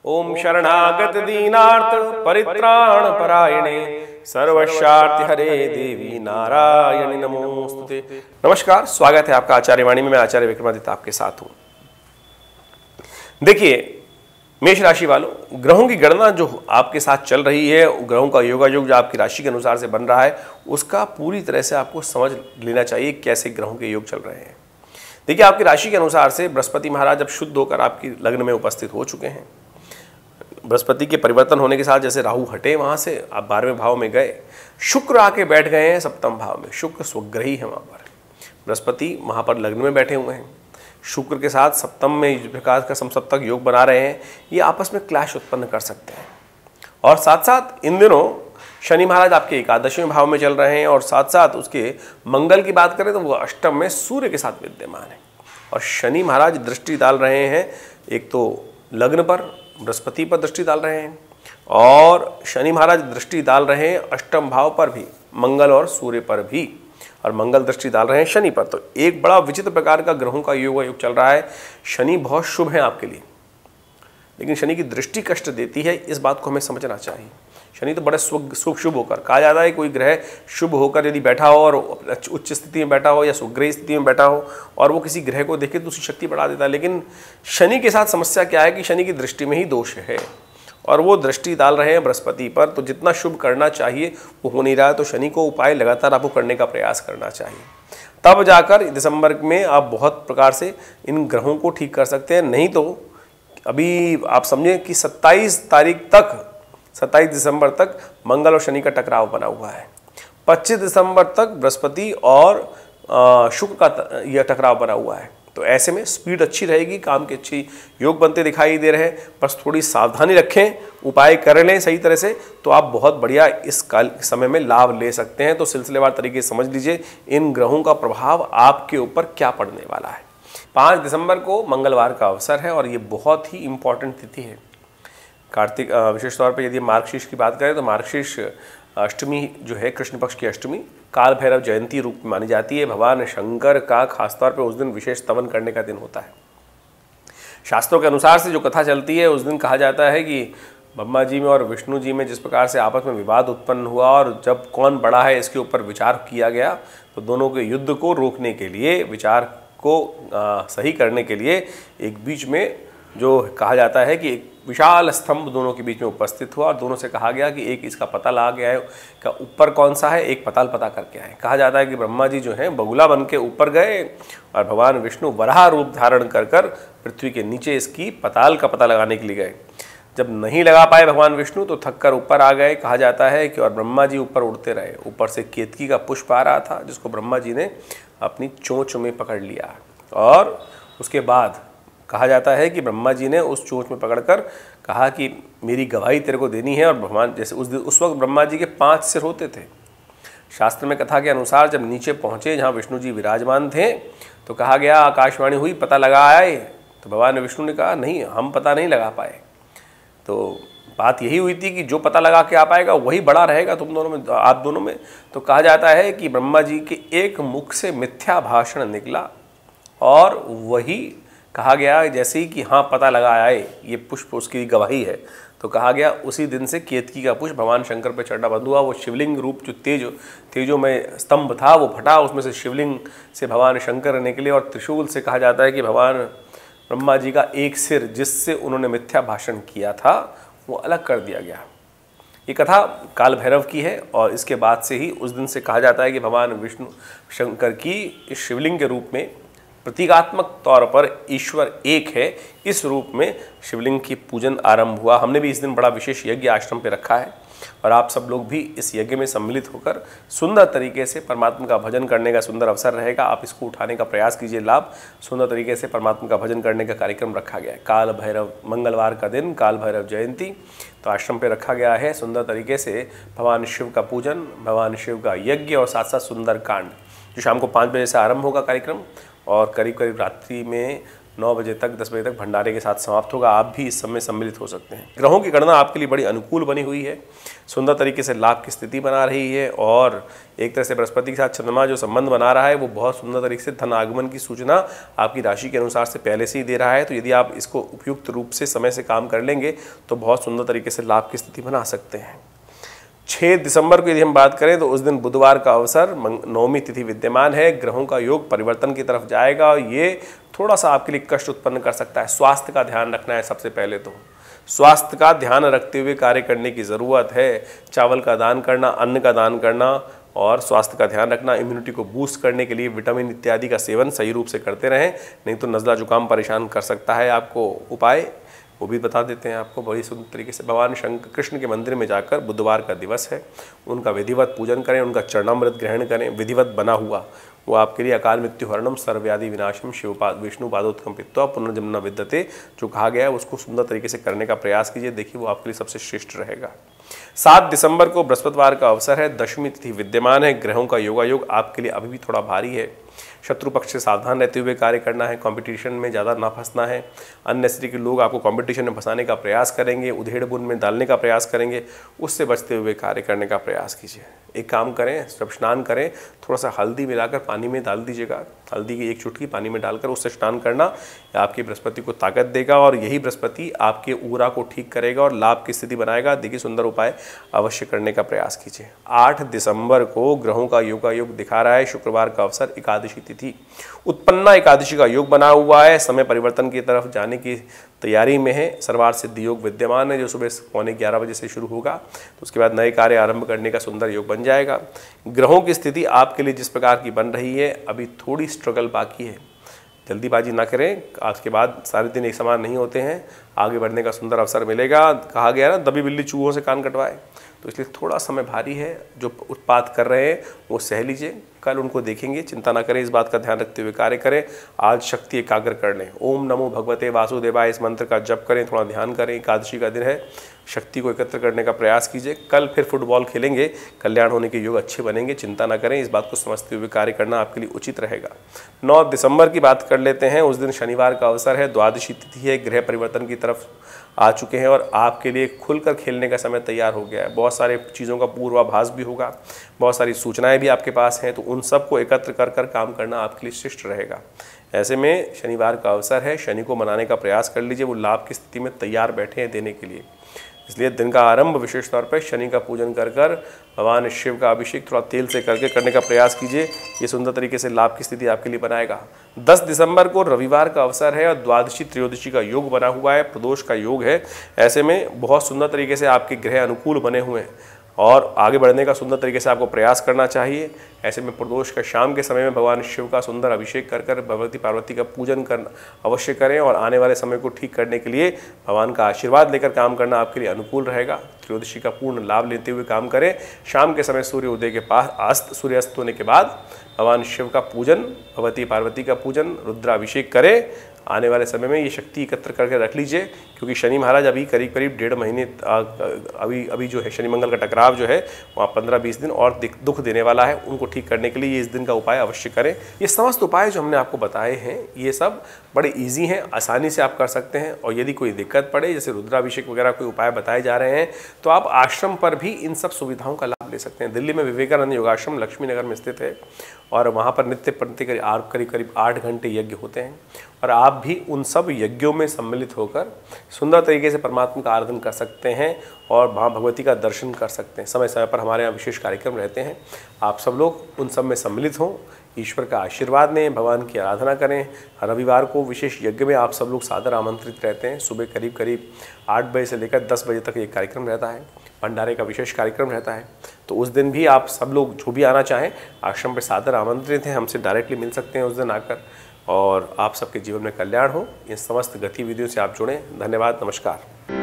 ओम शरणागत दीनार्थ परित्राण परायणे सर्वशार्थ हरे देवी नारायणी नमोस्तुते। नमस्कार, स्वागत है आपका आचार्य वाणी में। मैं आचार्य विक्रमादित्य आपके साथ हूं। देखिए मेष राशि वालों, ग्रहों की गणना जो आपके साथ चल रही है, ग्रहों का योगायोग जो आपकी राशि के अनुसार से बन रहा है, उसका पूरी तरह से आपको समझ लेना चाहिए कैसे ग्रहों के योग चल रहे हैं। देखिए आपकी राशि के अनुसार से बृहस्पति महाराज अब शुद्ध होकर आपकी लग्न में उपस्थित हो चुके हैं। बृहस्पति के परिवर्तन होने के साथ जैसे राहु हटे वहां से, आप 12वें भाव में गए, शुक्र आके बैठ गए हैं सप्तम भाव में। शुक्र स्वग्रही है वहां पर, बृहस्पति वहां पर लग्न में बैठे हुए हैं। शुक्र के साथ सप्तम में इस प्रकार का समसप्तक योग बना रहे हैं, ये आपस में क्लैश उत्पन्न कर सकते हैं। और साथ साथ इन दिनों शनि महाराज आपके 11वें भाव में चल रहे हैं, और साथ साथ उसके मंगल की बात करें तो वो अष्टम में सूर्य के साथ विद्यमान है। और शनि महाराज दृष्टि डाल रहे हैं, एक तो लग्न पर बृहस्पति पर दृष्टि डाल रहे हैं, और शनि महाराज दृष्टि डाल रहे हैं अष्टम भाव पर भी, मंगल और सूर्य पर भी, और मंगल दृष्टि डाल रहे हैं शनि पर। तो एक बड़ा विचित्र प्रकार का ग्रहों का योग चल रहा है। शनि बहुत शुभ है आपके लिए, लेकिन शनि की दृष्टि कष्ट देती है, इस बात को हमें समझना चाहिए। शनि तो बड़े शुभ होकर कहा जाता है, कोई ग्रह शुभ होकर यदि बैठा हो और उच्च स्थिति में बैठा हो या सुग्रही स्थिति में बैठा हो और वो किसी ग्रह को देखे तो उसकी शक्ति बढ़ा देता है। लेकिन शनि के साथ समस्या क्या है कि शनि की दृष्टि में ही दोष है, और वो दृष्टि डाल रहे हैं बृहस्पति पर, तो जितना शुभ करना चाहिए वो हो नहीं रहा है। तो शनि को उपाय लगातार आपको करने का प्रयास करना चाहिए, तब जाकर दिसंबर में आप बहुत प्रकार से इन ग्रहों को ठीक कर सकते हैं। नहीं तो अभी आप समझें कि 27 दिसंबर तक मंगल और शनि का टकराव बना हुआ है। 25 दिसंबर तक बृहस्पति और शुक्र का यह टकराव बना हुआ है। तो ऐसे में स्पीड अच्छी रहेगी, काम के अच्छी योग बनते दिखाई दे रहे हैं। बस थोड़ी सावधानी रखें, उपाय कर लें सही तरह से, तो आप बहुत बढ़िया इस काल समय में लाभ ले सकते हैं। तो सिलसिलेवार तरीके से समझ लीजिए इन ग्रहों का प्रभाव आपके ऊपर क्या पड़ने वाला है। 5 दिसंबर को मंगलवार का अवसर है, और ये बहुत ही इंपॉर्टेंट तिथि है। कार्तिक विशेष तौर पर यदि मार्गशीर्ष की बात करें तो मार्गशीर्ष अष्टमी जो है, कृष्ण पक्ष की अष्टमी, काल भैरव जयंती रूप में मानी जाती है। भगवान शंकर का खासतौर पे उस दिन विशेष स्तवन करने का दिन होता है। शास्त्रों के अनुसार से जो कथा चलती है, उस दिन कहा जाता है कि ब्रह्मा जी में और विष्णु जी में जिस प्रकार से आपस में विवाद उत्पन्न हुआ, और जब कौन बड़ा है इसके ऊपर विचार किया गया, तो दोनों के युद्ध को रोकने के लिए, विचार को सही करने के लिए एक बीच में जो कहा जाता है कि एक विशाल स्तंभ दोनों के बीच में उपस्थित हुआ, और दोनों से कहा गया कि एक इसका पता लगा गया है का ऊपर कौन सा है, एक पताल पता करके आए। कहा जाता है कि ब्रह्मा जी जो हैं बगुला बन के ऊपर गए, और भगवान विष्णु वराह रूप धारण कर पृथ्वी के नीचे इसकी पताल का पता लगाने के लिए गए। जब नहीं लगा पाए भगवान विष्णु तो थक कर ऊपर आ गए, कहा जाता है कि, और ब्रह्मा जी ऊपर उड़ते रहे। ऊपर से केतकी का पुष्प आ रहा था, जिसको ब्रह्मा जी ने अपनी चोंच में पकड़ लिया, और उसके बाद कहा जाता है कि ब्रह्मा जी ने उस चोंच में पकड़कर कहा कि मेरी गवाही तेरे को देनी है। और भगवान जैसे उस वक्त ब्रह्मा जी के 5 सिर होते थे। शास्त्र में कथा के अनुसार जब नीचे पहुँचे जहाँ विष्णु जी विराजमान थे, तो कहा गया, आकाशवाणी हुई, पता लगा आए। तो भगवान विष्णु ने कहा नहीं, हम पता नहीं लगा पाए। तो बात यही हुई थी कि जो पता लगा के आ पाएगा वही बड़ा रहेगा तुम दोनों में, आप दोनों में। तो कहा जाता है कि ब्रह्मा जी के एक मुख से मिथ्या भाषण निकला, और वही कहा गया जैसे ही कि हाँ पता लगा आए ये पुष्प उसकी गवाही है। तो कहा गया उसी दिन से केतकी का पुष्प भगवान शंकर पर चढ़ना बंद हुआ। वो शिवलिंग रूप जो तेजो में स्तंभ था वो फटा, उसमें से शिवलिंग से भगवान शंकर निकले, और त्रिशूल से कहा जाता है कि भगवान ब्रह्मा जी का एक सिर जिससे उन्होंने मिथ्या भाषण किया था वो अलग कर दिया गया। ये कथा काल भैरव की है, और इसके बाद से ही उस दिन से कहा जाता है कि भगवान विष्णु शंकर की इस शिवलिंग के रूप में प्रतीकात्मक तौर पर ईश्वर एक है, इस रूप में शिवलिंग की पूजन आरंभ हुआ। हमने भी इस दिन बड़ा विशेष यज्ञ आश्रम पे रखा है, और आप सब लोग भी इस यज्ञ में सम्मिलित होकर सुंदर तरीके से परमात्मा का भजन करने का सुंदर अवसर रहेगा। आप इसको उठाने का प्रयास कीजिए लाभ। सुंदर तरीके से परमात्मा का भजन करने का कार्यक्रम रखा गया है। काल भैरव मंगलवार का दिन, काल भैरव जयंती, तो आश्रम पे रखा गया है। सुंदर तरीके से भगवान शिव का पूजन, भगवान शिव का यज्ञ, और साथ साथ सुंदर कांड, जो शाम को 5 बजे से आरंभ होगा कार्यक्रम, और करीब करीब रात्रि में 9 बजे तक 10 बजे तक भंडारे के साथ समाप्त होगा। आप भी इस समय सम्मिलित हो सकते हैं। ग्रहों की गणना आपके लिए बड़ी अनुकूल बनी हुई है, सुंदर तरीके से लाभ की स्थिति बना रही है और एक तरह से बृहस्पति के साथ चंद्रमा जो संबंध बना रहा है वो बहुत सुंदर तरीके से धन आगमन की सूचना आपकी राशि के अनुसार से पहले से ही दे रहा है। तो यदि आप इसको उपयुक्त रूप से समय से काम कर लेंगे तो बहुत सुंदर तरीके से लाभ की स्थिति बना सकते हैं। 6 दिसंबर को यदि हम बात करें तो उस दिन बुधवार का अवसर, नवमी तिथि विद्यमान है। ग्रहों का योग परिवर्तन की तरफ जाएगा और ये थोड़ा सा आपके लिए कष्ट उत्पन्न कर सकता है। स्वास्थ्य का ध्यान रखना है। सबसे पहले तो स्वास्थ्य का ध्यान रखते हुए कार्य करने की ज़रूरत है। चावल का दान करना, अन्न का दान करना और स्वास्थ्य का ध्यान रखना। इम्यूनिटी को बूस्ट करने के लिए विटामिन इत्यादि का सेवन सही रूप से करते रहें, नहीं तो नज़ला जुकाम परेशान कर सकता है आपको। उपाय वो भी बता देते हैं आपको बड़ी सुंदर तरीके से। भगवान शंकर कृष्ण के मंदिर में जाकर, बुधवार का दिवस है, उनका विधिवत पूजन करें, उनका चरणामृत ग्रहण करें। विधिवत बना हुआ वो आपके लिए अकाल मृत्यु हरणम सर्वव्याधि विनाशम शिवपाद विष्णु पादोत्कंपित्वा पुनर्जन्म विद्यते जो कहा गया है उसको सुंदर तरीके से करने का प्रयास कीजिए। देखिए वो आपके लिए सबसे श्रेष्ठ रहेगा। 7 दिसंबर को बृहस्पतिवार का अवसर है, दशमी तिथि विद्यमान है। ग्रहों का योगायोग आपके लिए अभी भी थोड़ा भारी है। शत्रु पक्ष से सावधान रहते हुए कार्य करना है। कंपटीशन में ज़्यादा ना फंसना है। अननेसेसरी के लोग आपको कंपटीशन में फंसाने का प्रयास करेंगे, उधेड़ बुन में डालने का प्रयास करेंगे, उससे बचते हुए कार्य करने का प्रयास कीजिए। एक काम करें, जब स्नान करें थोड़ा सा हल्दी मिलाकर पानी में डाल दीजिएगा। हल्दी की 1 चुटकी पानी में डालकर उससे स्नान करना आपकी बृहस्पति को ताकत देगा और यही बृहस्पति आपके ऊरा को ठीक करेगा और लाभ की स्थिति बनाएगा। देखिए सुंदर उपाय अवश्य करने का प्रयास कीजिए। 8 दिसंबर को ग्रहों का योग दिखा रहा है। शुक्रवार का अवसर, एकादशी तिथि, उत्पन्ना एकादशी का योग बना हुआ है। समय परिवर्तन की तरफ जाने की तैयारी में है। सर्वार सिद्ध योग विद्यमान है जो सुबह 11:15 बजे से शुरू होगा। तो उसके बाद नए कार्य आरंभ करने का सुंदर योग बन जाएगा। ग्रहों की स्थिति आपके लिए जिस प्रकार की बन रही है, अभी थोड़ी स्ट्रगल बाकी है। जल्दीबाजी ना करें, आज के बाद सारे दिन एक समान नहीं होते हैं। आगे बढ़ने का सुंदर अवसर मिलेगा। कहा गया ना, दबी बिल्ली चूहों से कान कटवाए, तो इसलिए थोड़ा समय भारी है। जो उत्पात कर रहे हैं वो सह लीजिए, कल उनको देखेंगे। चिंता ना करें, इस बात का ध्यान रखते हुए कार्य करें। आज शक्ति एकाग्र कर लें। ओम नमो भगवते वासुदेवाय इस मंत्र का जप करें, थोड़ा ध्यान करें। एकादशी का दिन है, शक्ति को एकत्र करने का प्रयास कीजिए। कल फिर फुटबॉल खेलेंगे, कल्याण होने के योग अच्छे बनेंगे। चिंता ना करें, इस बात को समझते हुए कार्य करना आपके लिए उचित रहेगा। 9 दिसंबर की बात कर लेते हैं। उस दिन शनिवार का अवसर है, द्वादशी तिथि है। ग्रह परिवर्तन की तरफ आ चुके हैं और आपके लिए खुलकर खेलने का समय तैयार हो गया है। बहुत सारे चीज़ों का पूर्वाभास भी होगा, बहुत सारी सूचनाएं भी आपके पास हैं, तो उन सब को एकत्र कर काम करना आपके लिए श्रेष्ठ रहेगा। ऐसे में शनिवार का अवसर है, शनि को मनाने का प्रयास कर लीजिए। वो लाभ की स्थिति में तैयार बैठे हैं देने के लिए। इसलिए दिन का आरंभ विशेष तौर पर शनि का पूजन कर भगवान शिव का अभिषेक थोड़ा तेल से करने का प्रयास कीजिए। ये सुंदर तरीके से लाभ की स्थिति आपके लिए बनाएगा। 10 दिसंबर को रविवार का अवसर है और द्वादशी त्रयोदशी का योग बना हुआ है, प्रदोष का योग है। ऐसे में बहुत सुंदर तरीके से आपके ग्रह अनुकूल बने हुए हैं और आगे बढ़ने का सुंदर तरीके से आपको प्रयास करना चाहिए। ऐसे में प्रदोष का शाम के समय में भगवान शिव का सुंदर अभिषेक कर भगवती पार्वती का पूजन करना अवश्य करें और आने वाले समय को ठीक करने के लिए भगवान का आशीर्वाद लेकर काम करना आपके लिए अनुकूल रहेगा। त्रयोदशी का पूर्ण लाभ लेते हुए काम करें। शाम के समय सूर्य उदय के पास सूर्यास्त होने के बाद भगवान शिव का पूजन, भगवती पार्वती का पूजन, रुद्राभिषेक करें। आने वाले समय में ये शक्ति एकत्र करके रख लीजिए, क्योंकि शनि महाराज अभी करीब 1.5 महीने अभी जो है शनि मंगल का टकराव जो है वहाँ 15-20 दिन और दुख देने वाला है। उनको ठीक करने के लिए ये इस दिन का उपाय अवश्य करें। ये समस्त उपाय जो हमने आपको बताए हैं ये सब बड़े ईजी हैं, आसानी से आप कर सकते हैं। और यदि कोई दिक्कत पड़े, जैसे रुद्राभिषेक वगैरह कोई उपाय बताए जा रहे हैं, तो आप आश्रम पर भी इन सब सुविधाओं का लाभ ले सकते हैं। दिल्ली में विवेकानंद योगाश्रम लक्ष्मी नगर में स्थित है और वहाँ पर नित्य प्रति करीब 8 घंटे यज्ञ होते हैं और आप भी उन सब यज्ञों में सम्मिलित होकर सुंदर तरीके से परमात्मा का आराधन कर सकते हैं और माँ भगवती का दर्शन कर सकते हैं। समय समय पर हमारे यहाँ विशेष कार्यक्रम रहते हैं, आप सब लोग उन सब में सम्मिलित हों, ईश्वर का आशीर्वाद लें, भगवान की आराधना करें। रविवार को विशेष यज्ञ में आप सब लोग सादर आमंत्रित रहते हैं। सुबह करीब 8 बजे से लेकर 10 बजे तक ये कार्यक्रम रहता है। भंडारे का विशेष कार्यक्रम रहता है, तो उस दिन भी आप सब लोग जो भी आना चाहें आश्रम पर सादर आमंत्रित हैं। हमसे डायरेक्टली मिल सकते हैं उस दिन आकर और आप सबके जीवन में कल्याण हो। इन समस्त गतिविधियों से आप जुड़ें। धन्यवाद, नमस्कार।